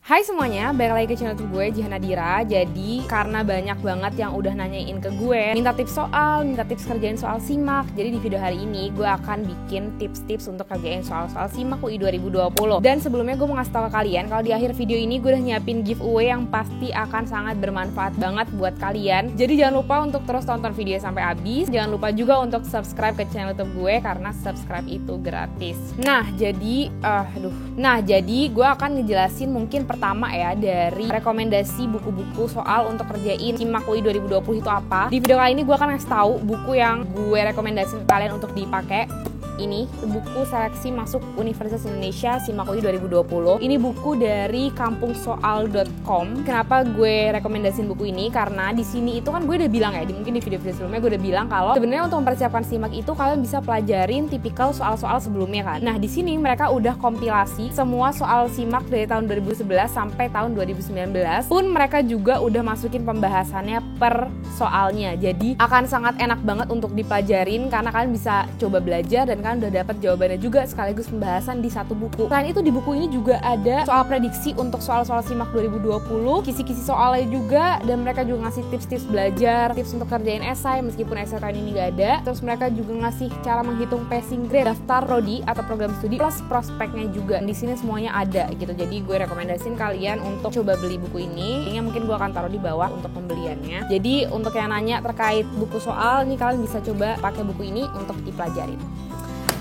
Hai semuanya, balik lagi ke channel gue, Jihan Nadira. Jadi karena banyak banget yang udah nanyain ke gue, minta tips kerjain soal SIMAK. Jadi di video hari ini gue akan bikin tips-tips untuk kerjain soal-soal SIMAK UI 2020. Dan sebelumnya gue mau ngasih tau ke kalian kalau di akhir video ini gue udah nyiapin giveaway yang pasti akan sangat bermanfaat banget buat kalian. Jadi jangan lupa untuk terus tonton video sampai habis. Jangan lupa juga untuk subscribe ke channel YouTube gue karena subscribe itu gratis. Nah jadi gue akan ngejelasin mungkin pertama ya dari rekomendasi buku-buku soal untuk kerjain SIMAK UI 2020 itu apa. Di video kali ini gue akan ngasih tahu buku yang gue rekomendasiin ke kalian untuk dipakai. Ini buku seleksi masuk Universitas Indonesia SIMAK UI 2020. Ini buku dari kampungsoal.com. Kenapa gue rekomendasiin buku ini? Karena di sini itu kan gue udah bilang ya, mungkin di video-video sebelumnya gue udah bilang kalau sebenarnya untuk mempersiapkan SIMAK itu kalian bisa pelajarin tipikal soal-soal sebelumnya kan. Nah, di sini mereka udah kompilasi semua soal SIMAK dari tahun 2011 sampai tahun 2019. Pun mereka juga udah masukin pembahasannya per soalnya. Jadi akan sangat enak banget untuk dipelajarin karena kalian bisa coba belajar dan kan udah dapat jawabannya juga sekaligus pembahasan di satu buku. Selain itu di buku ini juga ada soal prediksi untuk soal-soal SIMAK 2020, kisi-kisi soalnya juga, dan mereka juga ngasih tips-tips belajar, tips untuk kerjain esai meskipun esai tahun ini gak ada. Terus mereka juga ngasih cara menghitung passing grade, daftar prodi atau program studi plus prospeknya juga. Di sini semuanya ada gitu. Jadi gue rekomendasiin kalian untuk coba beli buku ini. Linknya mungkin gue akan taruh di bawah untuk pembeliannya. Jadi untuk yang nanya terkait buku soal, nih kalian bisa coba pakai buku ini untuk dipelajarin.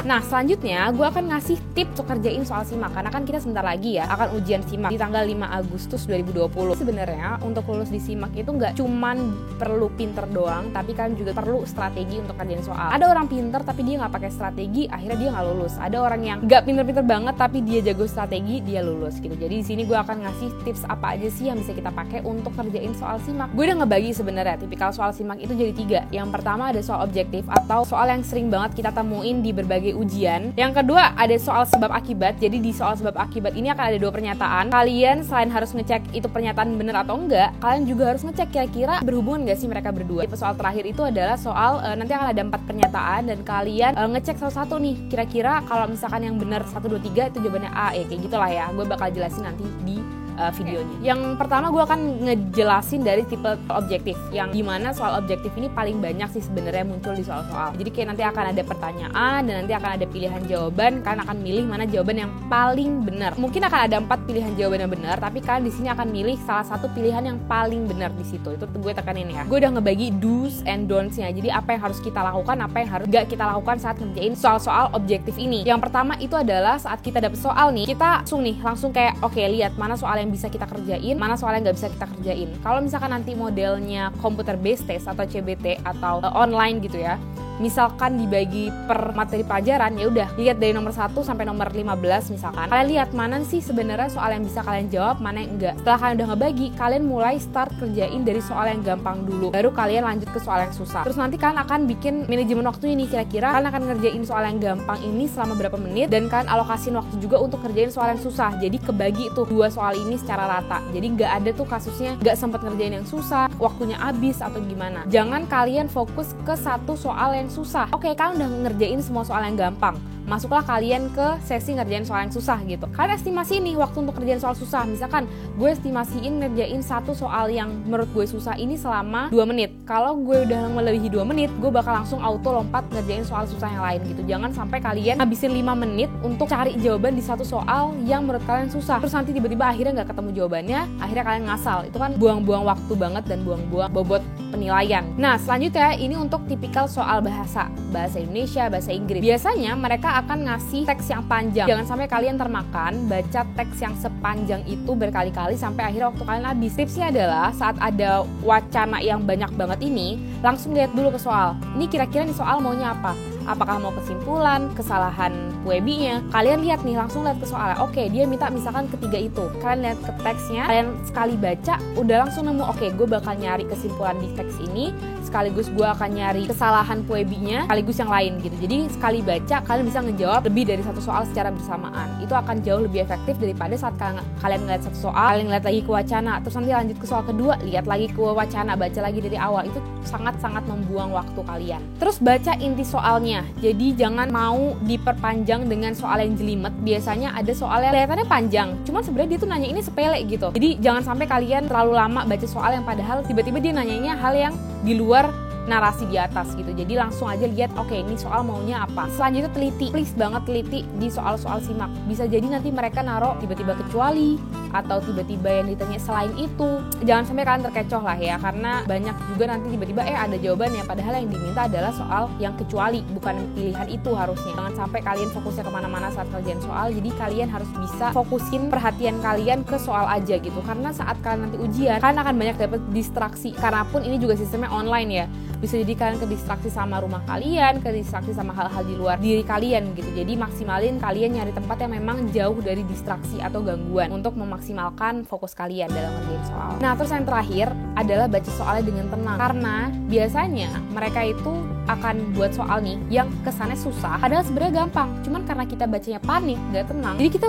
Nah, selanjutnya gue akan ngasih tips untuk kerjain soal SIMAK. Karena kan kita sebentar lagi ya akan ujian SIMAK di tanggal 5 Agustus 2020. Sebenarnya untuk lulus di SIMAK itu nggak cuman perlu pinter doang, tapi kan juga perlu strategi untuk kerjain soal. Ada orang pinter tapi dia nggak pakai strategi, akhirnya dia nggak lulus. Ada orang yang nggak pinter-pinter banget tapi dia jago strategi, dia lulus gitu. Jadi di sini gue akan ngasih tips apa aja sih yang bisa kita pakai untuk kerjain soal SIMAK. Gue udah ngebagi sebenarnya tipikal soal SIMAK itu jadi 3. Yang pertama ada soal objektif atau soal yang sering banget kita temuin di berbagai ujian. Yang kedua ada soal sebab akibat. Jadi di soal sebab akibat ini akan ada 2 pernyataan. Kalian selain harus ngecek itu pernyataan benar atau enggak, kalian juga harus ngecek kira-kira berhubungan gak sih mereka berdua. Soal terakhir itu adalah soal nanti akan ada 4 pernyataan dan kalian ngecek satu-satu nih. Kira-kira kalau misalkan yang benar 1, 2, 3 itu jawabannya A ya, kayak gitulah ya. Gue bakal jelasin nanti di videonya. Yang pertama gue akan ngejelasin dari tipe objektif, yang dimana soal objektif ini paling banyak sih sebenarnya muncul di soal-soal. Jadi kayak nanti akan ada pertanyaan dan nanti akan ada pilihan jawaban, kalian akan milih mana jawaban yang paling benar. Mungkin akan ada 4 pilihan jawaban yang benar, tapi kalian di sini akan milih salah satu pilihan yang paling benar di situ. Itu gue tekanin ya. Gue udah ngebagi do's and don'ts-nya. Jadi apa yang harus kita lakukan, apa yang harus gak kita lakukan saat ngerjain soal-soal objektif ini. Yang pertama itu adalah saat kita dapet soal nih, kita langsung kayak oke, lihat mana soal yang bisa kita kerjain, mana soal yang nggak bisa kita kerjain. Kalau misalkan nanti modelnya computer based test atau CBT atau online gitu ya, misalkan dibagi per materi pelajaran, ya udah lihat dari nomor 1 sampai nomor 15 misalkan. Kalian lihat mana sih sebenarnya soal yang bisa kalian jawab, mana yang enggak. Setelah kalian udah ngebagi, kalian mulai start kerjain dari soal yang gampang dulu. Baru kalian lanjut ke soal yang susah. Terus nanti kalian akan bikin manajemen waktu ini, kira-kira kalian akan ngerjain soal yang gampang ini selama berapa menit, dan kalian alokasiin waktu juga untuk kerjain soal yang susah. Jadi kebagi tuh 2 soal ini secara rata. Jadi nggak ada tuh kasusnya nggak sempat ngerjain yang susah, waktunya habis atau gimana. Jangan kalian fokus ke satu soal yang susah. Oke, kalian udah ngerjain semua soal yang gampang, masuklah kalian ke sesi ngerjain soal yang susah gitu. Kalian estimasi nih waktu untuk ngerjain soal susah. Misalkan gue estimasiin ngerjain satu soal yang menurut gue susah ini selama 2 menit. Kalau gue udah melebihi 2 menit, gue bakal langsung auto lompat ngerjain soal susah yang lain gitu. Jangan sampai kalian habisin 5 menit untuk cari jawaban di satu soal yang menurut kalian susah. Terus nanti tiba-tiba akhirnya nggak ketemu jawabannya, akhirnya kalian ngasal. Itu kan buang-buang waktu banget dan buang-buang bobot penilaian. Nah, selanjutnya ini untuk tipikal soal bahasa Indonesia, bahasa Inggris. Biasanya mereka akan ngasih teks yang panjang. Jangan sampai kalian termakan baca teks yang sepanjang itu berkali-kali sampai akhirnya waktu kalian habis. Tipsnya adalah saat ada wacana yang banyak banget ini, langsung lihat dulu ke soal. Ini kira-kira nih soal maunya apa? Apakah mau kesimpulan, kesalahan WB-nya? Kalian lihat nih, langsung lihat ke soalnya. Oke, dia minta misalkan ketiga itu. Kalian lihat ke teksnya, kalian sekali baca udah langsung nemu, oke, gue bakal nyari kesimpulan di teks ini, sekaligus gue akan nyari kesalahan WB-nya, sekaligus yang lain gitu. Jadi sekali baca kalian bisa ngejawab lebih dari satu soal secara bersamaan. Itu akan jauh lebih efektif daripada saat kalian ngeliat satu soal, kalian ngeliat lagi ke wacana, terus nanti lanjut ke soal kedua, lihat lagi ke wacana, baca lagi dari awal. Itu sangat-sangat membuang waktu kalian. Terus baca inti soalnya. soalnya. Jadi jangan mau diperpanjang dengan soal yang jelimet. Biasanya ada soal yang kelihatannya panjang, cuman sebenarnya dia tuh nanya ini sepele gitu. Jadi jangan sampai kalian terlalu lama baca soal yang padahal tiba-tiba dia nanyanya hal yang di luar narasi di atas gitu. Jadi langsung aja lihat, oke, ini soal maunya apa. Selanjutnya teliti, please banget teliti di soal-soal simak. Bisa jadi nanti mereka naruh tiba-tiba kecuali atau tiba-tiba yang ditanya selain itu. Jangan sampai kalian terkecoh lah ya, karena banyak juga nanti tiba-tiba ada jawabannya, padahal yang diminta adalah soal yang kecuali, bukan pilihan itu harusnya. Jangan sampai kalian fokusnya kemana-mana saat kerjaan soal. Jadi kalian harus bisa fokusin perhatian kalian ke soal aja gitu, karena saat kalian nanti ujian kalian akan banyak dapat distraksi. Karena pun ini juga sistemnya online ya, bisa jadi kalian kedistraksi sama rumah kalian, kedistraksi sama hal-hal di luar diri kalian gitu. Jadi maksimalin kalian nyari tempat yang memang jauh dari distraksi atau gangguan untuk memaksimalkan fokus kalian dalam ngerjain soal. Nah, terus yang terakhir adalah baca soalnya dengan tenang, karena biasanya mereka itu akan buat soal nih yang kesannya susah padahal sebenarnya gampang, cuman karena kita bacanya panik, gak tenang, jadi kita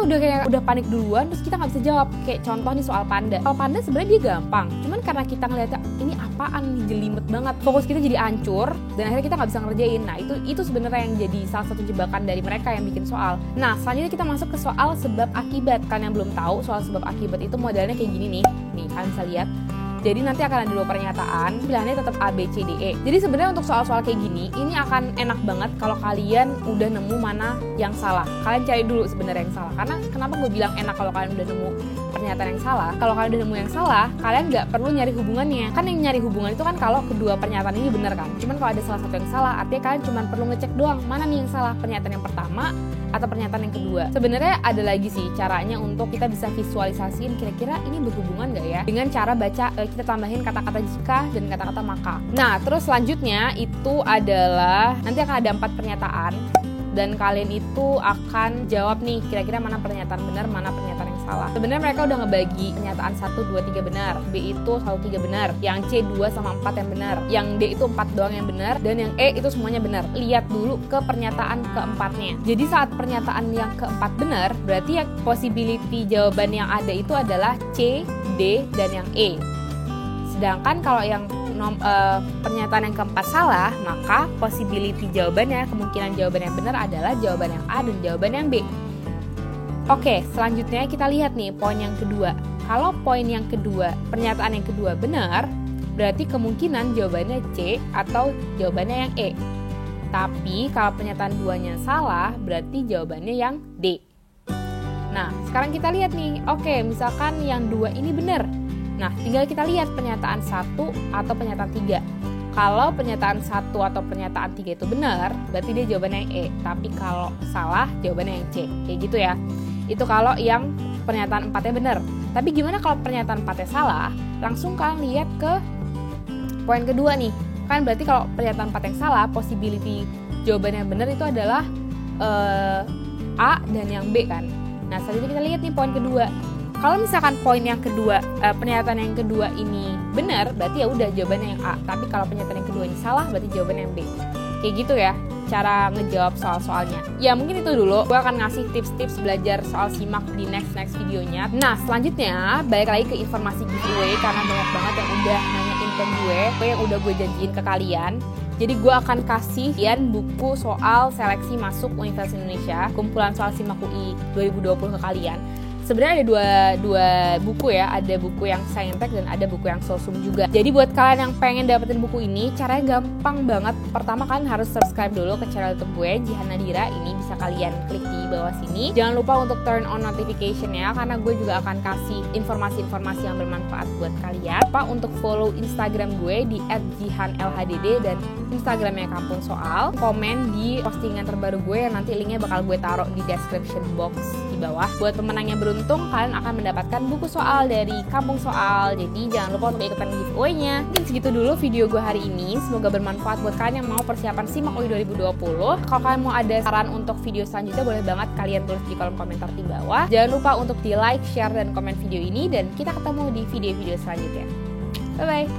udah panik duluan, terus kita nggak bisa jawab. Kayak contoh nih soal panda sebenarnya dia gampang, cuman karena kita ngeliatnya ini apaan nih, jelimet banget, fokus kita jadi hancur dan akhirnya kita nggak bisa ngerjain. Nah itu sebenarnya yang jadi salah satu jebakan dari mereka yang bikin soal. Nah selanjutnya kita masuk ke soal sebab akibat. Kalian yang belum tahu, soal sebab akibat itu modelnya kayak gini nih kalian bisa lihat. Jadi nanti akan ada 2 pernyataan, pilihannya tetap A, B, C, D, E. Jadi sebenarnya untuk soal-soal kayak gini, ini akan enak banget kalau kalian udah nemu mana yang salah. Kalian cari dulu sebenarnya yang salah. Karena kenapa gue bilang enak kalau kalian udah nemu pernyataan yang salah? Kalau kalian udah nemu yang salah, kalian nggak perlu nyari hubungannya. Kan yang nyari hubungan itu kan kalau kedua pernyataan ini benar kan. Cuman kalau ada salah satu yang salah, artinya kalian cuma perlu ngecek doang mana nih yang salah, pernyataan yang pertama atau pernyataan yang kedua. Sebenarnya ada lagi sih caranya untuk kita bisa visualisasiin kira-kira ini berhubungan nggak ya, dengan cara baca kita tambahin kata-kata jika dan kata-kata maka. Nah terus selanjutnya itu adalah nanti akan ada 4 pernyataan dan kalian itu akan jawab nih kira-kira mana pernyataan benar, mana pernyataan yang salah. Sebenarnya mereka udah ngebagi pernyataan 1, 2, 3 benar, B itu 1, 3 benar, yang C 2 sama 4 yang benar, yang D itu 4 doang yang benar, dan yang E itu semuanya benar. Lihat dulu ke pernyataan keempatnya. Jadi saat pernyataan yang keempat benar, berarti ya possibility jawaban yang ada itu adalah C, D, dan yang E. Sedangkan kalau yang pernyataan yang keempat salah, maka possibility jawabannya, kemungkinan jawaban yang benar adalah jawaban yang A dan jawaban yang B. Oke, selanjutnya kita lihat nih poin yang kedua. Kalau poin yang kedua, pernyataan yang kedua benar, berarti kemungkinan jawabannya C atau jawabannya yang E. Tapi kalau pernyataan 2-nya salah, berarti jawabannya yang D. Nah, sekarang kita lihat nih. Oke, misalkan yang 2 ini benar. Nah, tinggal kita lihat pernyataan 1 atau pernyataan 3. Kalau pernyataan 1 atau pernyataan 3 itu benar, berarti dia jawabannya yang E. Tapi kalau salah, jawabannya yang C. Kayak gitu ya. Itu kalau yang pernyataan 4-nya benar. Tapi gimana kalau pernyataan 4-nya salah? Langsung kalian lihat ke poin kedua nih. Kan berarti kalau pernyataan 4 yang salah, possibility jawabannya yang benar itu adalah A dan yang B kan. Nah, selanjutnya kita lihat nih poin kedua. Kalau misalkan poin yang kedua, pernyataan yang kedua ini benar, berarti ya udah jawabannya yang A. Tapi kalau pernyataan yang kedua ini salah, berarti jawabannya yang B. Kayak gitu ya cara ngejawab soal-soalnya. Ya mungkin itu dulu. Gue akan ngasih tips-tips belajar soal simak di next videonya. Nah selanjutnya balik lagi ke informasi giveaway, karena banyak banget yang udah nanyain ke gue, yang udah gue janjiin ke kalian. Jadi gue akan kasih kalian buku soal seleksi masuk Universitas Indonesia, kumpulan soal simak UI 2020 ke kalian. Sebenarnya ada dua buku ya, ada buku yang saintek dan ada buku yang sosum juga. Jadi buat kalian yang pengen dapetin buku ini, caranya gampang banget. Pertama kalian harus subscribe dulu ke channel YouTube gue, Jihan Nadira. Ini bisa kalian klik di bawah sini. Jangan lupa untuk turn on notification ya, karena gue juga akan kasih informasi-informasi yang bermanfaat buat kalian. Lupa untuk follow Instagram gue di @jihanlhdd dan Instagramnya Kampung Soal. Komen di postingan terbaru gue yang nanti linknya bakal gue taruh di description box di bawah. Buat pemenang yang beruntung, kalian akan mendapatkan buku soal dari Kampung Soal. Jadi jangan lupa untuk ikutan giveaway-nya. Mungkin segitu dulu video gue hari ini. Semoga bermanfaat buat kalian yang mau persiapan SIMAK UI 2020. Kalau kalian mau ada saran untuk video selanjutnya, boleh banget kalian tulis di kolom komentar di bawah. Jangan lupa untuk di like, share, dan komen video ini. Dan kita ketemu di video-video selanjutnya. Bye-bye!